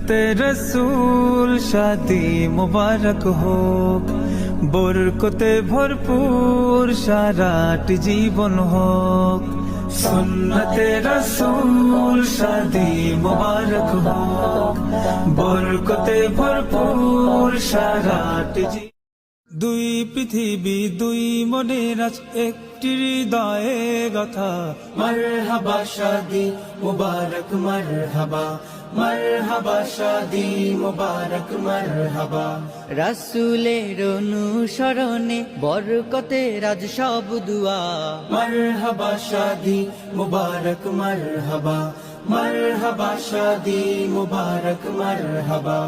সুন্নতে রসূল শাদি মুবারক হোক, বরকতে ভরপুর সারাটি জীবন হোক। সুন্নতে রসূল শাদি মুবারক হোক, বরকতে ভরপুর সারাটি জীবন। দুই পৃথিবী দুই মনের আজ একটি হৃদয়ে গাথা। মারহাবা শাদি মুবারক মারহাবা, মারহাবা শাদি মুবারক মারহাবা। রাসূলের অনুসরণে বরকতে রাজ সব দুয়া। মারহাবা শাদি মুবারক মারহাবা, মারহাবা শাদি মুবারক মারহাবা।